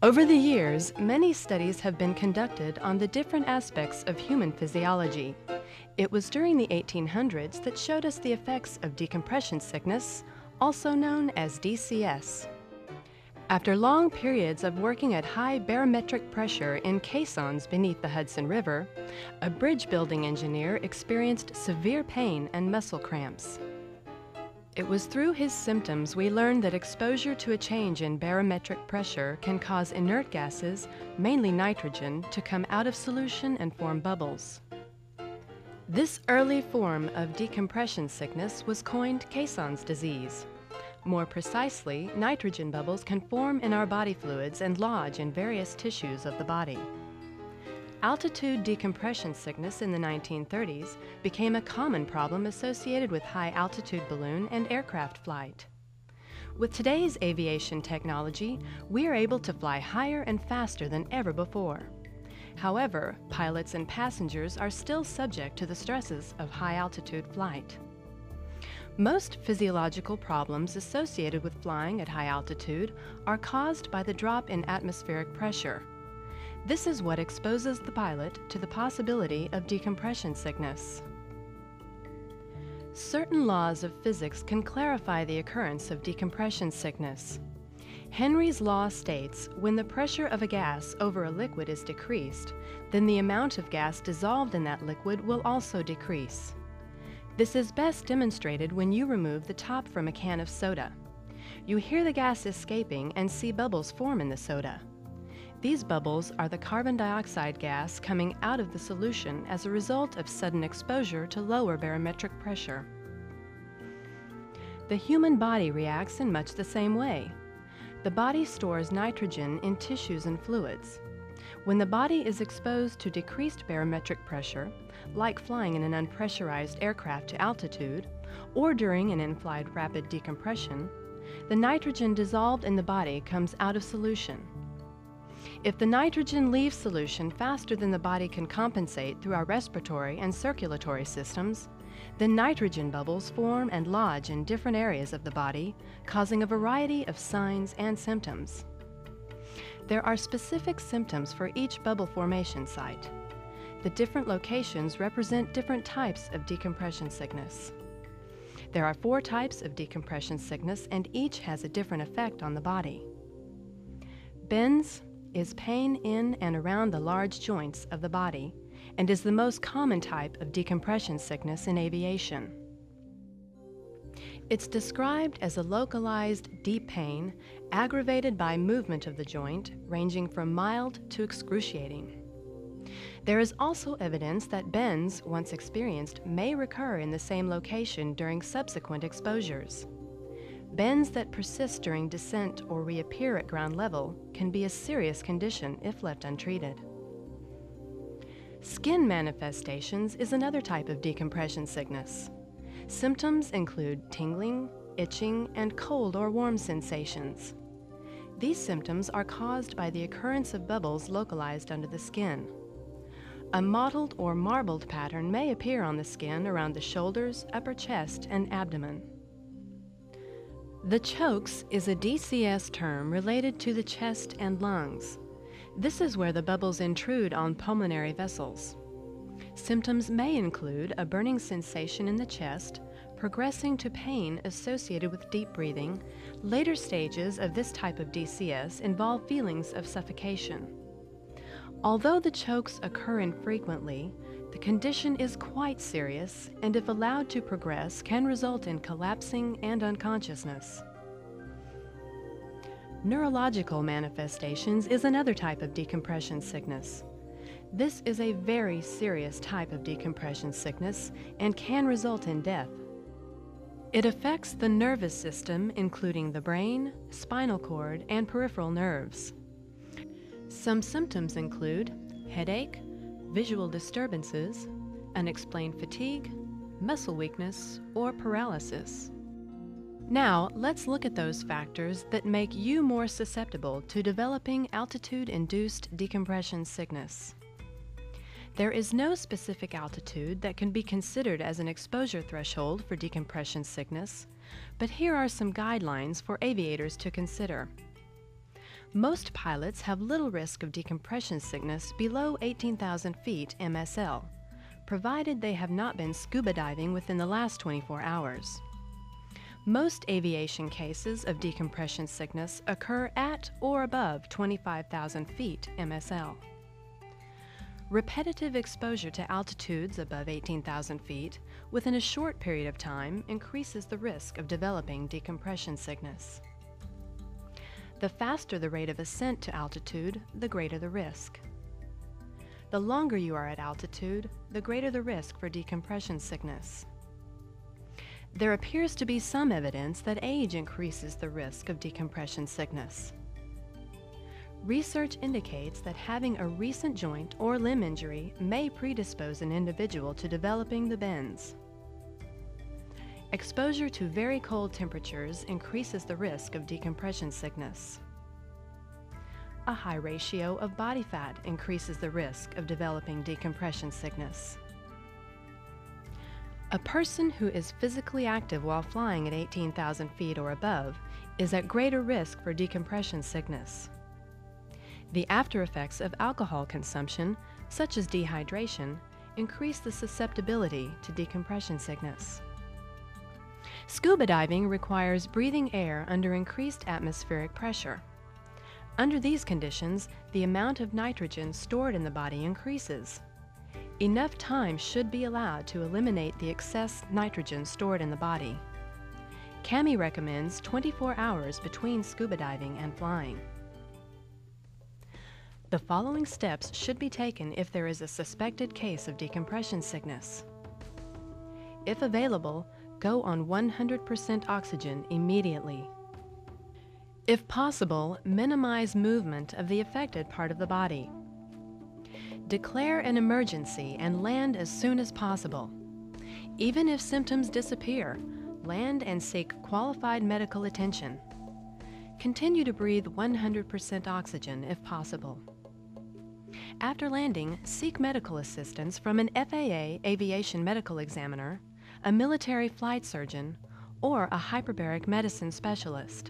Over the years, many studies have been conducted on the different aspects of human physiology. It was during the 1800s that showed us the effects of decompression sickness, also known as DCS. After long periods of working at high barometric pressure in caissons beneath the Hudson River, a bridge building engineer experienced severe pain and muscle cramps. It was through his symptoms we learned that exposure to a change in barometric pressure can cause inert gases, mainly nitrogen, to come out of solution and form bubbles. This early form of decompression sickness was coined caisson's disease. More precisely, nitrogen bubbles can form in our body fluids and lodge in various tissues of the body. Altitude decompression sickness in the 1930s became a common problem associated with high-altitude balloon and aircraft flight. With today's aviation technology, we are able to fly higher and faster than ever before. However, pilots and passengers are still subject to the stresses of high-altitude flight. Most physiological problems associated with flying at high altitude are caused by the drop in atmospheric pressure. This is what exposes the pilot to the possibility of decompression sickness. Certain laws of physics can clarify the occurrence of decompression sickness. Henry's law states when the pressure of a gas over a liquid is decreased, then the amount of gas dissolved in that liquid will also decrease. This is best demonstrated when you remove the top from a can of soda. You hear the gas escaping and see bubbles form in the soda. These bubbles are the carbon dioxide gas coming out of the solution as a result of sudden exposure to lower barometric pressure. The human body reacts in much the same way. The body stores nitrogen in tissues and fluids. When the body is exposed to decreased barometric pressure, like flying in an unpressurized aircraft to altitude, or during an in-flight rapid decompression, the nitrogen dissolved in the body comes out of solution. If the nitrogen leaves solution faster than the body can compensate through our respiratory and circulatory systems, then nitrogen bubbles form and lodge in different areas of the body, causing a variety of signs and symptoms. There are specific symptoms for each bubble formation site. The different locations represent different types of decompression sickness. There are 4 types of decompression sickness, and each has a different effect on the body. Bends is pain in and around the large joints of the body and is the most common type of decompression sickness in aviation. It's described as a localized deep pain aggravated by movement of the joint ranging from mild to excruciating. There is also evidence that bends, once experienced, may recur in the same location during subsequent exposures. Bends that persist during descent or reappear at ground level can be a serious condition if left untreated. Skin manifestations is another type of decompression sickness. Symptoms include tingling, itching, and cold or warm sensations. These symptoms are caused by the occurrence of bubbles localized under the skin. A mottled or marbled pattern may appear on the skin around the shoulders, upper chest, and abdomen. The chokes is a DCS term related to the chest and lungs. This is where the bubbles intrude on pulmonary vessels. Symptoms may include a burning sensation in the chest, progressing to pain associated with deep breathing. Later stages of this type of DCS involve feelings of suffocation. Although the chokes occur infrequently, the condition is quite serious and, if allowed to progress, can result in collapsing and unconsciousness. Neurological manifestations is another type of decompression sickness. This is a very serious type of decompression sickness and can result in death. It affects the nervous system, including the brain, spinal cord, and peripheral nerves. Some symptoms include headache, visual disturbances, unexplained fatigue, muscle weakness, or paralysis. Now, let's look at those factors that make you more susceptible to developing altitude-induced decompression sickness. There is no specific altitude that can be considered as an exposure threshold for decompression sickness, but here are some guidelines for aviators to consider. Most pilots have little risk of decompression sickness below 18,000 feet MSL, provided they have not been scuba diving within the last 24 hours. Most aviation cases of decompression sickness occur at or above 25,000 feet MSL. Repetitive exposure to altitudes above 18,000 feet within a short period of time increases the risk of developing decompression sickness. The faster the rate of ascent to altitude, the greater the risk. The longer you are at altitude, the greater the risk for decompression sickness. There appears to be some evidence that age increases the risk of decompression sickness. Research indicates that having a recent joint or limb injury may predispose an individual to developing the bends. Exposure to very cold temperatures increases the risk of decompression sickness. A high ratio of body fat increases the risk of developing decompression sickness. A person who is physically active while flying at 18,000 feet or above is at greater risk for decompression sickness. The after effects of alcohol consumption, such as dehydration, increase the susceptibility to decompression sickness. Scuba diving requires breathing air under increased atmospheric pressure. Under these conditions, the amount of nitrogen stored in the body increases. Enough time should be allowed to eliminate the excess nitrogen stored in the body. CAMI recommends 24 hours between scuba diving and flying. The following steps should be taken if there is a suspected case of decompression sickness. If available, go on 100% oxygen immediately. If possible, minimize movement of the affected part of the body. Declare an emergency and land as soon as possible. Even if symptoms disappear, land and seek qualified medical attention. Continue to breathe 100% oxygen if possible. After landing, seek medical assistance from an FAA aviation medical examiner, a military flight surgeon, or a hyperbaric medicine specialist.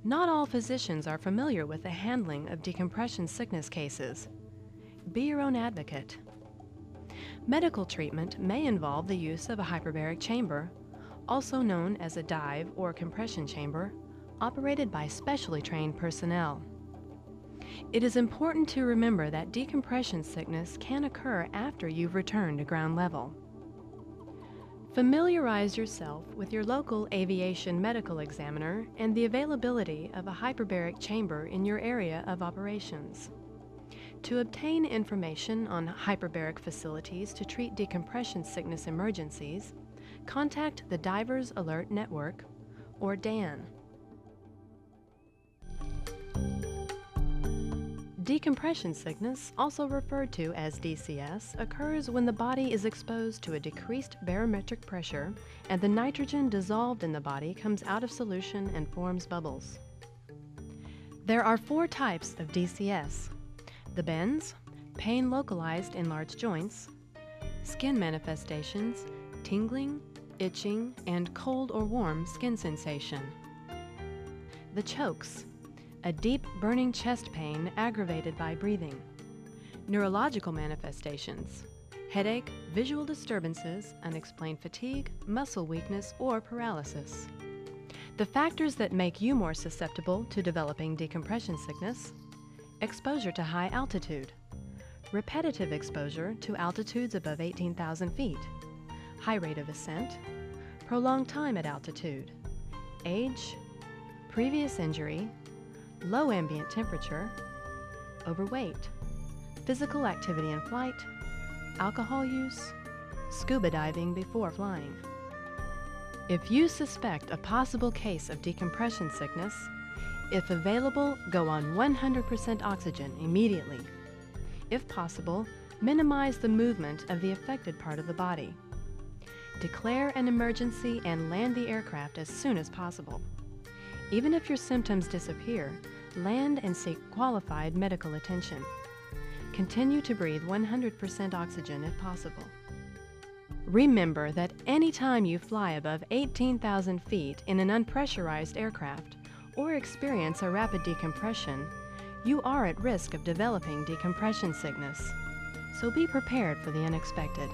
Not all physicians are familiar with the handling of decompression sickness cases. Be your own advocate. Medical treatment may involve the use of a hyperbaric chamber, also known as a dive or compression chamber, operated by specially trained personnel. It is important to remember that decompression sickness can occur after you've returned to ground level. Familiarize yourself with your local aviation medical examiner and the availability of a hyperbaric chamber in your area of operations. To obtain information on hyperbaric facilities to treat decompression sickness emergencies, contact the Divers Alert Network, or DAN. Decompression sickness, also referred to as DCS, occurs when the body is exposed to a decreased barometric pressure and the nitrogen dissolved in the body comes out of solution and forms bubbles. There are 4 types of DCS: the bends, pain localized in large joints, skin manifestations, tingling, itching, and cold or warm skin sensation. The chokes, a deep burning chest pain aggravated by breathing. Neurological manifestations, headache, visual disturbances, unexplained fatigue, muscle weakness, or paralysis. The factors that make you more susceptible to developing decompression sickness: exposure to high altitude, repetitive exposure to altitudes above 18,000 feet, high rate of ascent, prolonged time at altitude, age, previous injury, low ambient temperature, overweight, physical activity in flight, alcohol use, scuba diving before flying. If you suspect a possible case of decompression sickness, if available, go on 100% oxygen immediately. If possible, minimize the movement of the affected part of the body. Declare an emergency and land the aircraft as soon as possible. Even if your symptoms disappear, land and seek qualified medical attention. Continue to breathe 100% oxygen if possible. Remember that any time you fly above 18,000 feet in an unpressurized aircraft, or experience a rapid decompression, you are at risk of developing decompression sickness. So be prepared for the unexpected.